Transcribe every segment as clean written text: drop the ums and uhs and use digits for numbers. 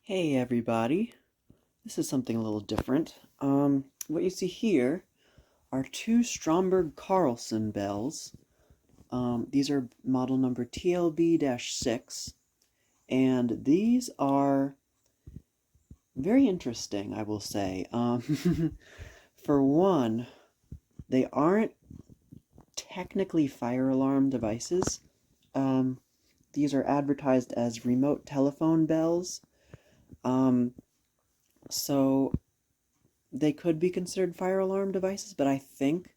Hey everybody, this is something a little different. What you see here are two Stromberg-Carlson bells. These are model number TLB-6, and these are very interesting, I will say. For one, they aren't technically fire alarm devices. Um, these are advertised as remote telephone bells. So they could be considered fire alarm devices, but I think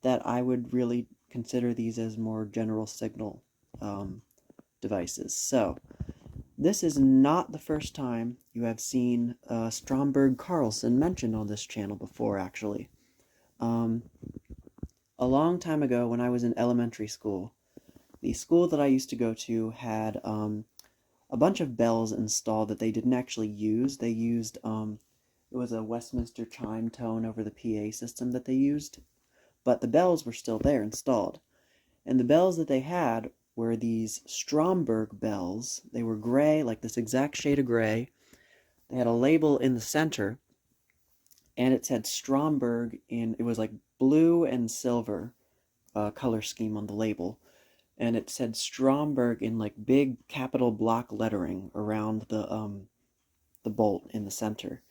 that I would really consider these as more general signal devices. So, this is not the first time you have seen Stromberg-Carlson mentioned on this channel before, actually. Um, a long time ago, when I was in elementary school, the school that I used to go to had a bunch of bells installed that they didn't actually use. They used, it was a Westminster chime tone over the PA system that they used, but the bells were still there installed. And the bells that they had were these Stromberg bells. They were gray, like this exact shade of gray. They had a label in the center, and it said Stromberg it was like blue and silver color scheme on the label. And it said Stromberg in like big capital block lettering around the bolt in the center.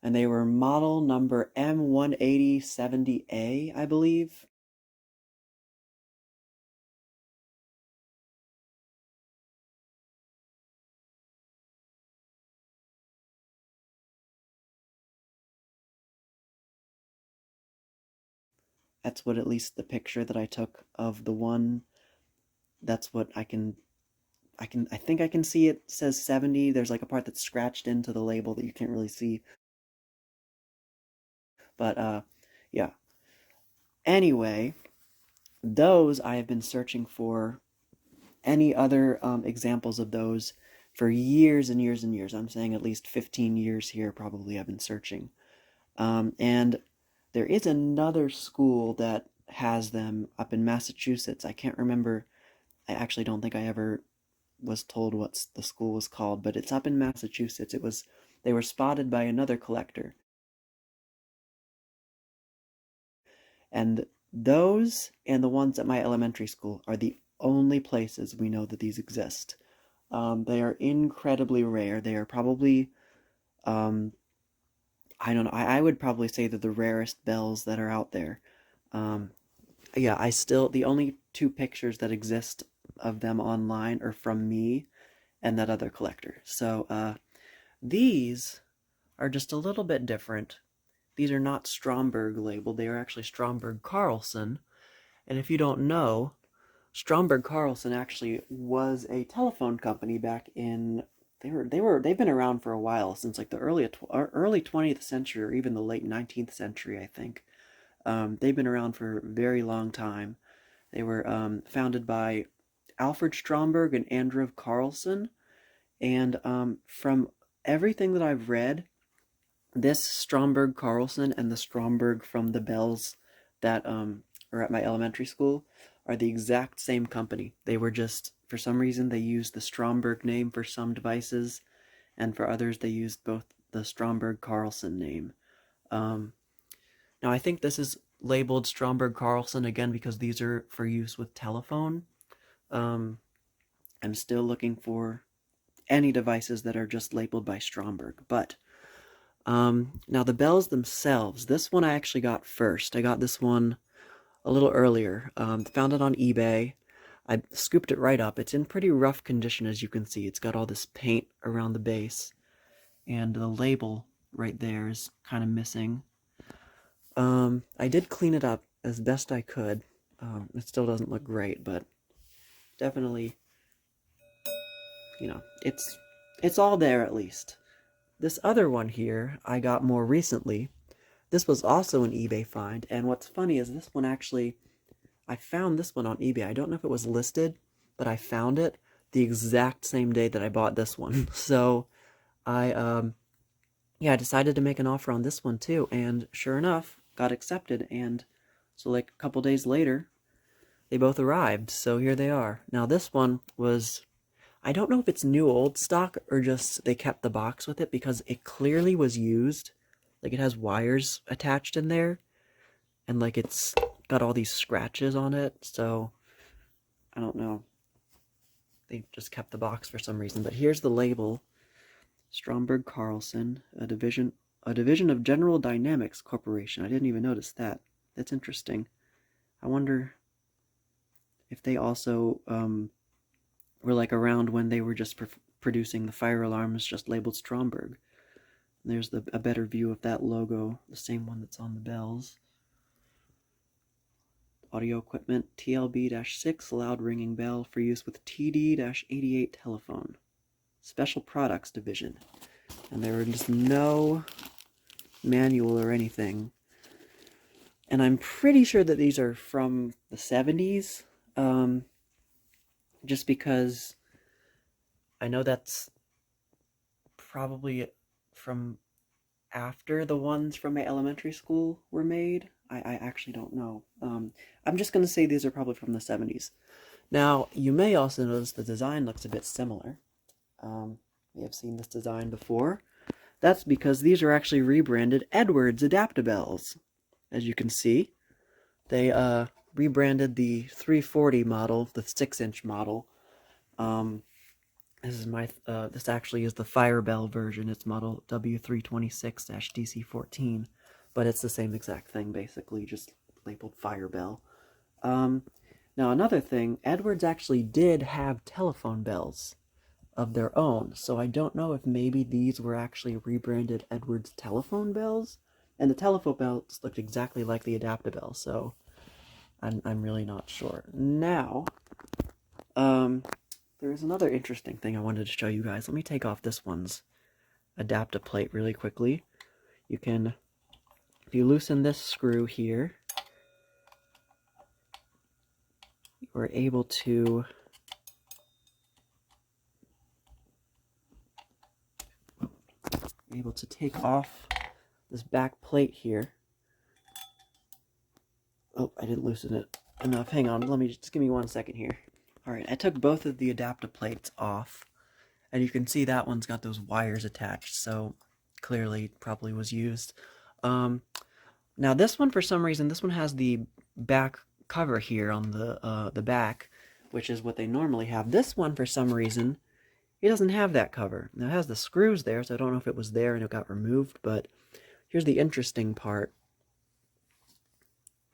And they were model number M18070A, I believe. That's what at least the picture that I took of the one, that's what I think I can see it says 70. There's like a part that's scratched into the label that you can't really see. But yeah. Anyway, those I have been searching for any other examples of those for years and years and years. I'm saying at least 15 years here probably I've been searching. And there is another school that has them up in Massachusetts. I can't remember. I actually don't think I ever was told what the school was called, but it's up in Massachusetts. They were spotted by another collector. And those and the ones at my elementary school are the only places we know that these exist. They are incredibly rare. They are probably, I don't know, I would probably say they're the rarest bells that are out there. Um, yeah, the only two pictures that exist of them online are from me and that other collector. So, these are just a little bit different. These are not Stromberg labeled, they are actually Stromberg-Carlson. And if you don't know, Stromberg-Carlson actually was a telephone company back in they've been around for a while, since like the early 20th century, or even the late 19th century, I think. They've been around for a very long time. They were founded by Alfred Stromberg and Andrew Carlson, and from everything that I've read, this Stromberg-Carlson and the Stromberg from the bells that are at my elementary school are the exact same company. They were just, for some reason, they used the Stromberg name for some devices, and for others they used both the Stromberg-Carlson name. Um, Now I think this is labeled Stromberg-Carlson again because these are for use with telephone. Um, I'm still looking for any devices that are just labeled by Stromberg, but now the bells themselves, this one I actually got first. I got this one a little earlier. Found it on eBay. I scooped it right up. It's in pretty rough condition, as you can see. It's got all this paint around the base, and the label right there is kind of missing. I did clean it up as best I could. It still doesn't look great, but definitely, it's all there at least. This other one here I got more recently. This was also an eBay find, and what's funny is this one actually, I found this one on eBay. I don't know if it was listed, but I found it the exact same day that I bought this one. So I decided to make an offer on this one too, and sure enough, got accepted, and so like a couple days later, they both arrived, so here they are. Now this one was, I don't know if it's new old stock or just they kept the box with it, because it clearly was used. Like, it has wires attached in there, and like it's got all these scratches on it, so I don't know. They just kept the box for some reason. But here's the label. Stromberg-Carlson, a division of General Dynamics Corporation. I didn't even notice that. That's interesting. I wonder if they also were like around when they were just producing the fire alarms, just labeled Stromberg. And there's a better view of that logo, the same one that's on the bells. Audio equipment, TLB-6 loud ringing bell for use with TD-88 telephone. Special products division. And there was no manual or anything. And I'm pretty sure that these are from the 70s. Just because I know that's probably from after the ones from my elementary school were made. I actually don't know. I'm just going to say these are probably from the 70s. Now, you may also notice the design looks a bit similar. We have seen this design before. That's because these are actually rebranded Edwards Adaptabels. As you can see, they rebranded the 340 model, the 6-inch model. This actually is the Firebell version. It's model W326-DC14, but it's the same exact thing, basically, just labeled Firebell. Now, another thing, Edwards actually did have telephone bells of their own, so I don't know if maybe these were actually rebranded Edwards telephone bells, and the telephone bells looked exactly like the Adaptabel, so I'm really not sure. Now, there is another interesting thing I wanted to show you guys. Let me take off this one's Adaptaplate really quickly. You can, if you loosen this screw here, you're able to take off this back plate here. Oh, I didn't loosen it enough. Hang on, just give me 1 second here. Alright, I took both of the Adaptaplates off, and you can see that one's got those wires attached, so clearly probably was used. Now this one, for some reason, this one has the back cover here on the back, which is what they normally have. This one, for some reason, it doesn't have that cover. Now, it has the screws there, so I don't know if it was there and it got removed, but here's the interesting part.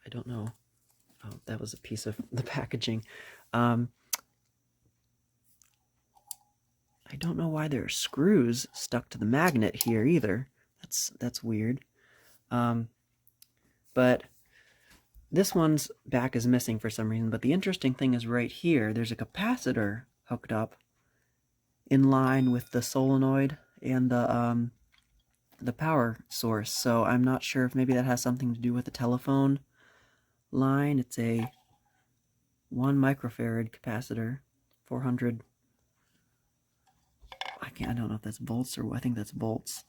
I don't know. Oh, that was a piece of the packaging. I don't know why there are screws stuck to the magnet here either. That's weird. But this one's back is missing for some reason, but the interesting thing is right here, there's a capacitor hooked up in line with the solenoid and the power source. So I'm not sure if maybe that has something to do with the telephone line. It's a 1 microfarad capacitor, 400. I don't know if that's volts or I think that's volts.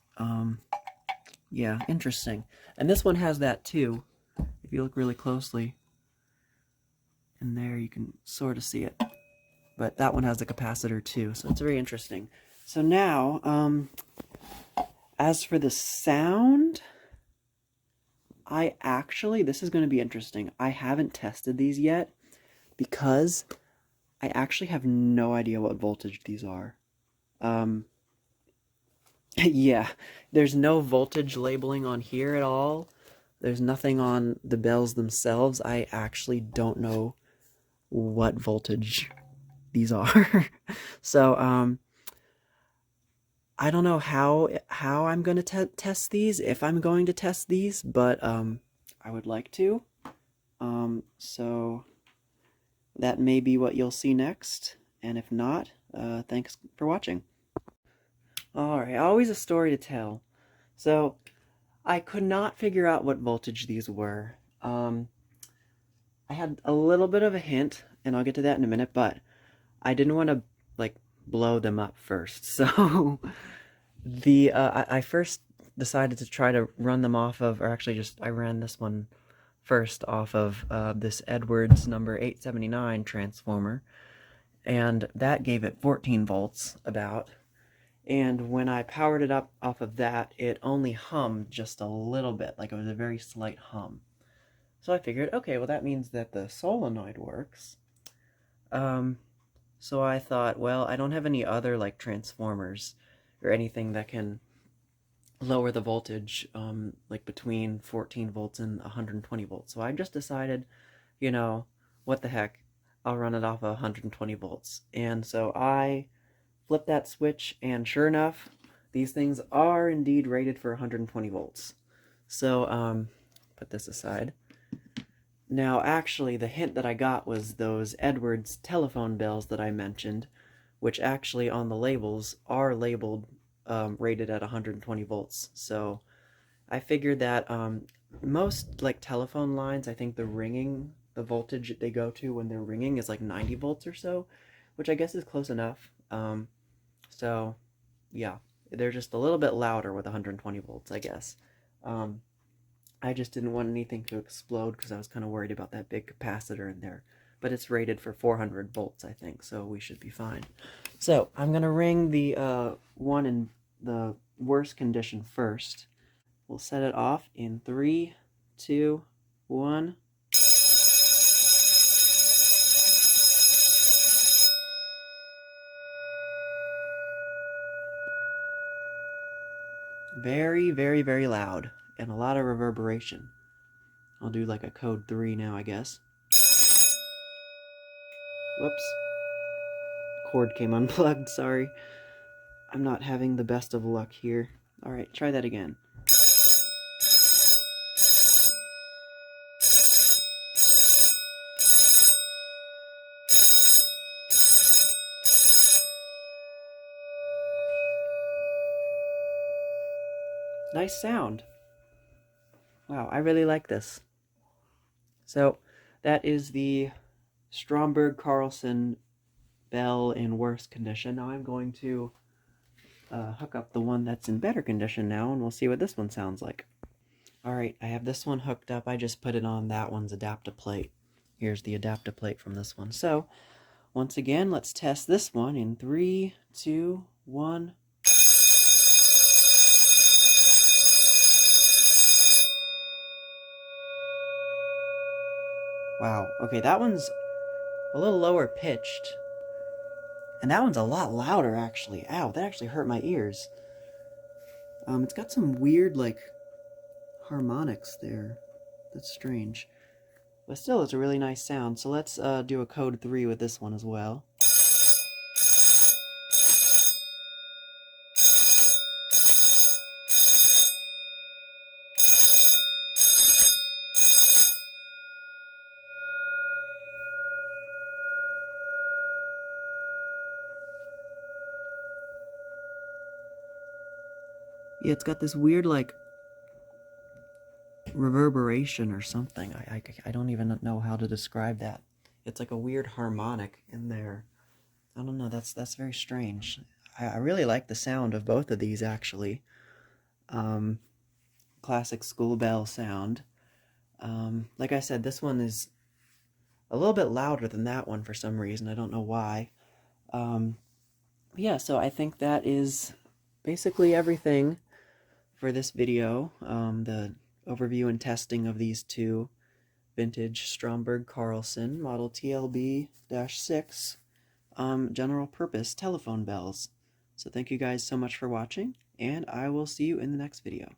Yeah, interesting. And this one has that too. If you look really closely in there, you can sort of see it. But that one has the capacitor too, so it's very interesting. So now, as for the sound, this is going to be interesting. I haven't tested these yet because I actually have no idea what voltage these are. Yeah, there's no voltage labeling on here at all. There's nothing on the bells themselves. I actually don't know what voltage these are. So, I don't know how I'm going to test these, if I'm going to test these, but I would like to. So that may be what you'll see next, and if not, thanks for watching. Alright, always a story to tell. So, I could not figure out what voltage these were. I had a little bit of a hint, and I'll get to that in a minute, but I didn't want to, like, blow them up first. So, I first decided to try to run them off of, or actually I ran this one first off of this Edwards number 879 transformer. and that gave it 14 volts about. And when I powered it up off of that, it only hummed just a little bit, like it was a very slight hum. So I figured, okay, well that means that the solenoid works. So I thought, well, I don't have any other like transformers or anything that can lower the voltage like between 14 volts and 120 volts. So I just decided, you know, what the heck, I'll run it off of 120 volts. And so I flipped that switch, and sure enough, these things are indeed rated for 120 volts. So put this aside. Now, actually, the hint that I got was those Edwards telephone bells that I mentioned, which actually on the labels are labeled rated at 120 volts. So I figured that most like telephone lines, I think the ringing, the voltage they go to when they're ringing is like 90 volts or so, which I guess is close enough. So yeah, they're just a little bit louder with 120 volts, I guess. I just didn't want anything to explode because I was kind of worried about that big capacitor in there. But it's rated for 400 volts, I think, so we should be fine. So I'm going to ring the one in the worst condition first. We'll set it off in 3, 2, 1. Very, very, very loud, and a lot of reverberation. I'll do like a code 3 now, I guess. Whoops. Cord came unplugged, sorry. I'm not having the best of luck here. Alright, try that again. Nice sound. Wow, I really like this. So, that is the Stromberg-Carlson bell in worse condition. Now I'm going to hook up the one that's in better condition now, and we'll see what this one sounds like. Alright, I have this one hooked up. I just put it on that one's Adaptaplate. Here's the Adaptaplate from this one. So, once again, let's test this one in 3, 2, 1. Wow, okay, that one's a little lower pitched. And that one's a lot louder, actually. Ow, that actually hurt my ears. It's got some weird, like, harmonics there. That's strange. But still, it's a really nice sound. So let's do a code 3 with this one as well. Yeah, it's got this weird, like, reverberation or something. I don't even know how to describe that. It's like a weird harmonic in there. I don't know, that's very strange. I really like the sound of both of these, actually. Classic school bell sound. Like I said, this one is a little bit louder than that one for some reason. I don't know why. Yeah, so I think that is basically everything for this video. The overview and testing of these two vintage Stromberg-Carlson model TLB-6 general purpose telephone bells. So thank you guys so much for watching, and I will see you in the next video.